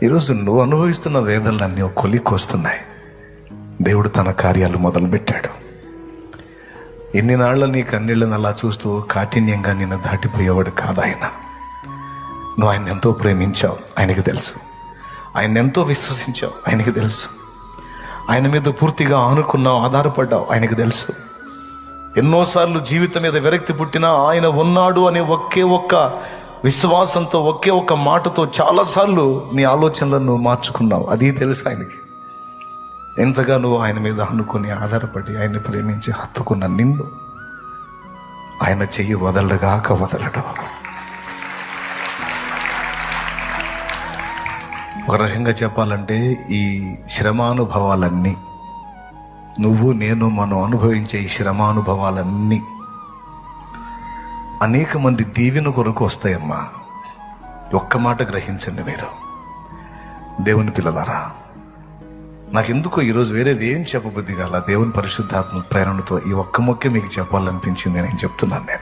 ఈరోజు నువ్వు అనుభవిస్తున్న వేదనలన్నీ ఒక కొలిక్కి వస్తున్నాయి. దేవుడు తన కార్యాలు మొదలుపెట్టాడు. ఎన్ని నాళ్ళ నీ కన్నీళ్ళని అలా చూస్తూ కాఠిన్యంగా నిన్ను దాటిపోయేవాడు కాదు ఆయన. నువ్వు ఆయన ఎంతో ప్రేమించావు, ఆయనకి తెలుసు. ఆయన ఎంతో విశ్వసించావు, ఆయనకి తెలుసు. ఆయన మీద పూర్తిగా ఆనుకున్నావు, ఆధారపడ్డావు, ఆయనకి తెలుసు. ఎన్నోసార్లు జీవితం మీద విరక్తి పుట్టినా ఆయన ఉన్నాడు అనే ఒకే ఒక్క విశ్వాసంతో, ఒకే ఒక్క మాటతో చాలాసార్లు నీ ఆలోచనలను నువ్వు మార్చుకున్నావు. అది తెలుసు ఆయనకి. ఎంతగా నువ్వు ఆయన మీద అనుకుని ఆధారపడి ఆయన్ని ప్రేమించి హత్తుకున్న నిన్ను ఆయన చెయ్యి వదలగాక వదలడు. ఒక రకంగా చెప్పాలంటే ఈ శ్రమానుభవాలన్నీ, నువ్వు నేను మనం అనుభవించే ఈ శ్రమానుభవాలన్నీ అనేక మంది దీవెన కొరకు వస్తాయమ్మా. ఒక్క మాట గ్రహించండి మీరు దేవుని పిల్లలారా. నాకెందుకో ఈరోజు వేరేది ఏం చెప్పబుద్ధి కాల, దేవుని పరిశుద్ధాత్మ ప్రేరణతో ఈ ఒక్క మొక్కే మీకు చెప్పాలనిపించింది. నేను చెప్తున్నాను.